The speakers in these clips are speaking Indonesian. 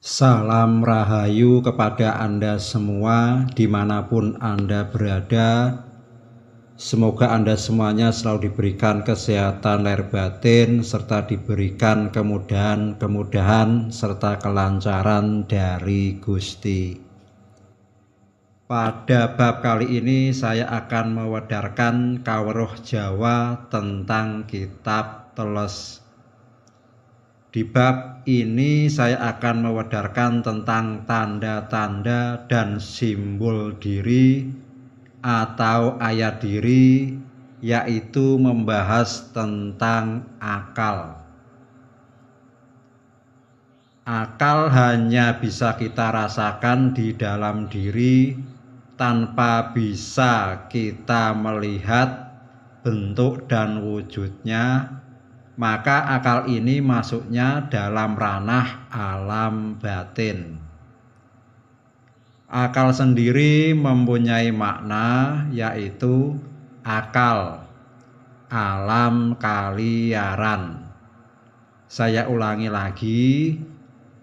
Salam Rahayu kepada Anda semua dimanapun Anda berada. Semoga Anda semuanya selalu diberikan kesehatan lahir batin serta diberikan kemudahan serta kelancaran dari Gusti. Pada bab kali ini saya akan mewedarkan kawruh Jawa tentang kitab teles. Di bab ini saya akan mewedarkan tentang tanda-tanda dan simbol diri atau ayat diri, yaitu membahas tentang akal. Akal hanya bisa kita rasakan di dalam diri tanpa bisa kita melihat bentuk dan wujudnya. Maka akal ini masuknya dalam ranah alam batin. Akal sendiri mempunyai makna, yaitu akal, alam kaliaran. Saya ulangi lagi,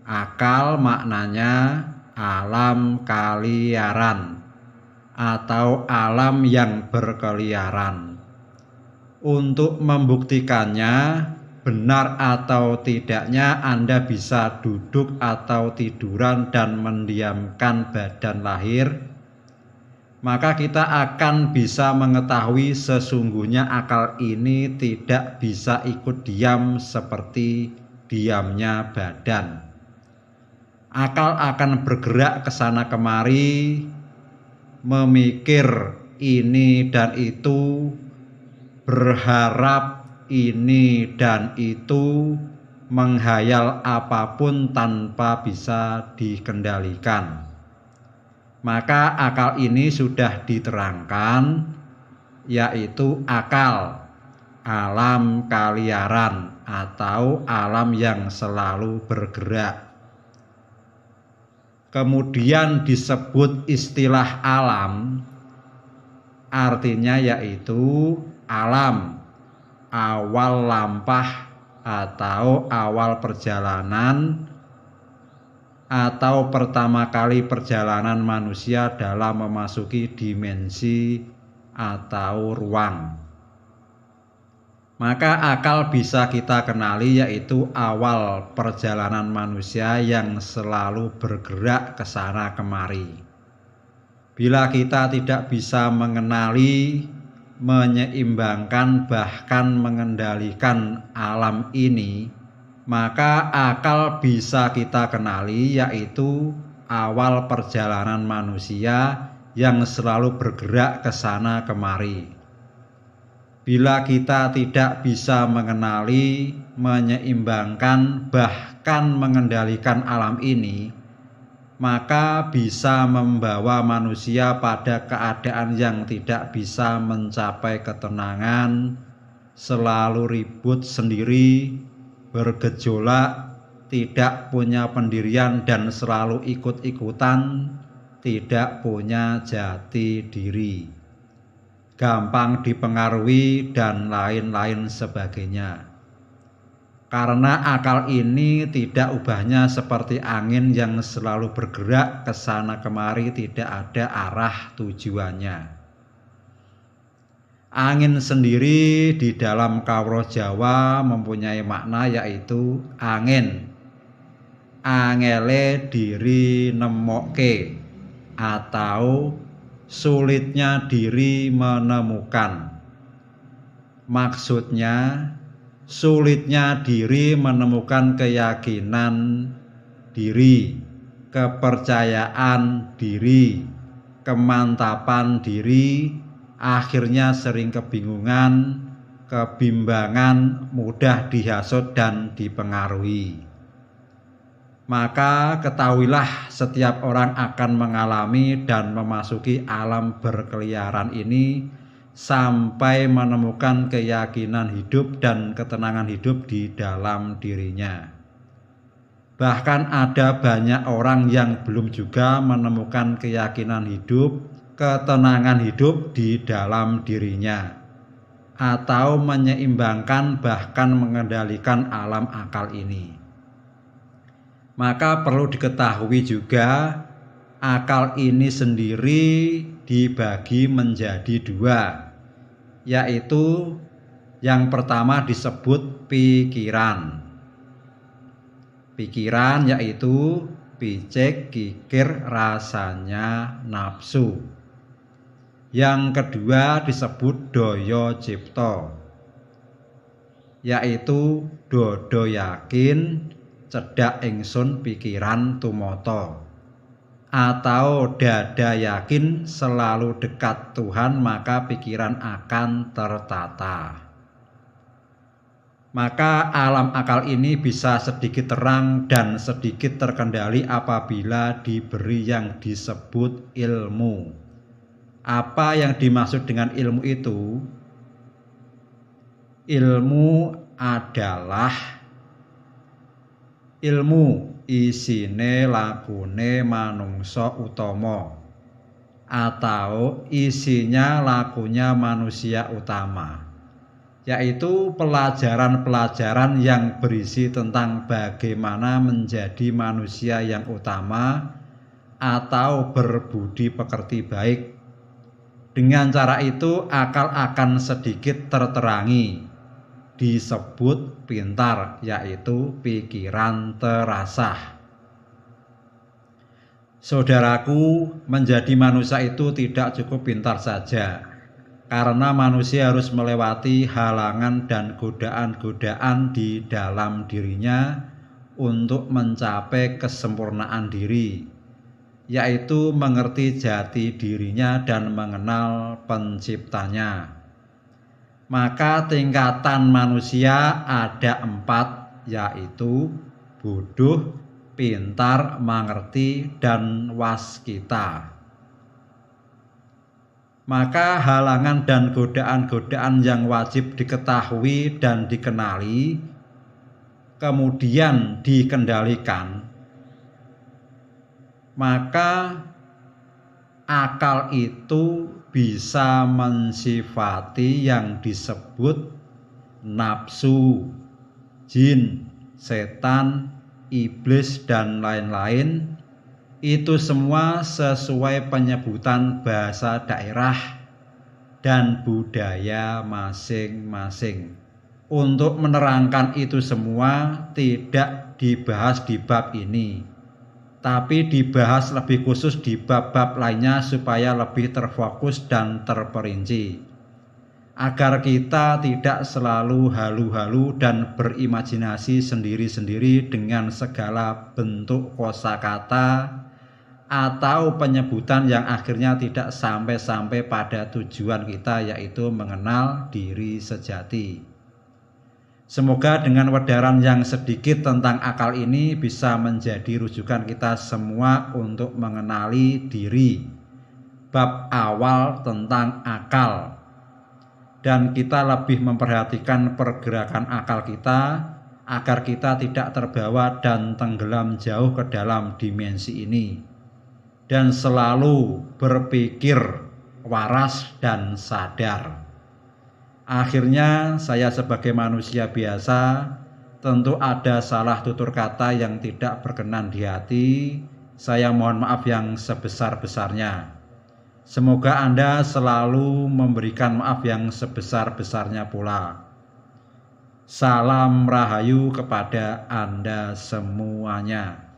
akal maknanya alam kaliaran atau alam yang berkeliaran. Untuk membuktikannya benar atau tidaknya Anda bisa duduk atau tiduran dan mendiamkan badan lahir, maka kita akan bisa mengetahui sesungguhnya akal ini tidak bisa ikut diam seperti diamnya badan. Akal akan bergerak ke sana kemari, memikir ini dan itu, berharap ini dan itu, menghayal apapun tanpa bisa dikendalikan. Maka akal ini sudah diterangkan, yaitu akal, alam kaliaran atau alam yang selalu bergerak. Kemudian disebut istilah alam, artinya yaitu alam, awal lampah atau awal perjalanan atau pertama kali perjalanan manusia dalam memasuki dimensi atau ruang. Maka akal bisa kita kenali, yaitu awal perjalanan manusia yang selalu bergerak ke sana kemari. Bila kita tidak bisa mengenali, menyeimbangkan, bahkan mengendalikan alam ini, maka akal bisa kita kenali, yaitu awal perjalanan manusia yang selalu bergerak ke sana kemari. Bila kita tidak bisa mengenali, menyeimbangkan, bahkan mengendalikan alam ini, maka bisa membawa manusia pada keadaan yang tidak bisa mencapai ketenangan, selalu ribut sendiri, bergejolak, tidak punya pendirian dan selalu ikut-ikutan, tidak punya jati diri, gampang dipengaruhi dan lain-lain sebagainya. Karena akal ini tidak ubahnya seperti angin yang selalu bergerak ke sana kemari, tidak ada arah tujuannya. Angin sendiri di dalam kawruh Jawa mempunyai makna, yaitu angin, angele diri nemokke atau sulitnya diri menemukan. Maksudnya sulitnya diri menemukan keyakinan diri, kepercayaan diri, kemantapan diri, akhirnya sering kebingungan, kebimbangan, mudah dihasut dan dipengaruhi. Maka ketahuilah, setiap orang akan mengalami dan memasuki alam berkeliaran ini sampai menemukan keyakinan hidup dan ketenangan hidup di dalam dirinya. Bahkan ada banyak orang yang belum juga menemukan keyakinan hidup, ketenangan hidup di dalam dirinya, atau menyeimbangkan bahkan mengendalikan alam akal ini. Maka perlu diketahui juga akal ini sendiri dibagi menjadi dua, yaitu yang pertama disebut pikiran. Pikiran yaitu picik, kikir, rasanya, nafsu. Yang kedua disebut daya cipta, yaitu dodo yakin, cedak ingsun pikiran tumata, atau dada yakin selalu dekat Tuhan maka pikiran akan tertata. Maka alam akal ini bisa sedikit terang dan sedikit terkendali apabila diberi yang disebut ilmu. Apa yang dimaksud dengan ilmu itu? Ilmu adalah ilmu isine lakune manungsa utama, atau isinya lakunya manusia utama, yaitu pelajaran-pelajaran yang berisi tentang bagaimana menjadi manusia yang utama atau berbudi pekerti baik. Dengan cara itu akal akan sedikit terterangi, disebut pintar, yaitu pikiran terasah. Saudaraku, menjadi manusia itu tidak cukup pintar saja, karena manusia harus melewati halangan dan godaan-godaan di dalam dirinya untuk mencapai kesempurnaan diri, yaitu mengerti jati dirinya dan mengenal penciptanya. Maka tingkatan manusia ada 4, yaitu bodoh, pintar, mengerti, dan waskita. Maka halangan dan godaan-godaan yang wajib diketahui dan dikenali, kemudian dikendalikan, maka akal itu bisa mensifati yang disebut nafsu, jin, setan, iblis, dan lain-lain. Itu semua sesuai penyebutan bahasa daerah dan budaya masing-masing. Untuk menerangkan itu semua tidak dibahas di bab ini, tapi dibahas lebih khusus di bab-bab lainnya supaya lebih terfokus dan terperinci, agar kita tidak selalu halu-halu dan berimajinasi sendiri-sendiri dengan segala bentuk kosakata atau penyebutan yang akhirnya tidak sampai-sampai pada tujuan kita, yaitu mengenal diri sejati. Semoga dengan wedaran yang sedikit tentang akal ini bisa menjadi rujukan kita semua untuk mengenali diri, bab awal tentang akal, dan kita lebih memperhatikan pergerakan akal kita agar kita tidak terbawa dan tenggelam jauh ke dalam dimensi ini, dan selalu berpikir waras dan sadar. Akhirnya saya sebagai manusia biasa tentu ada salah tutur kata yang tidak berkenan di hati. Saya mohon maaf yang sebesar-besarnya. Semoga Anda selalu memberikan maaf yang sebesar-besarnya pula. Salam rahayu kepada Anda semuanya.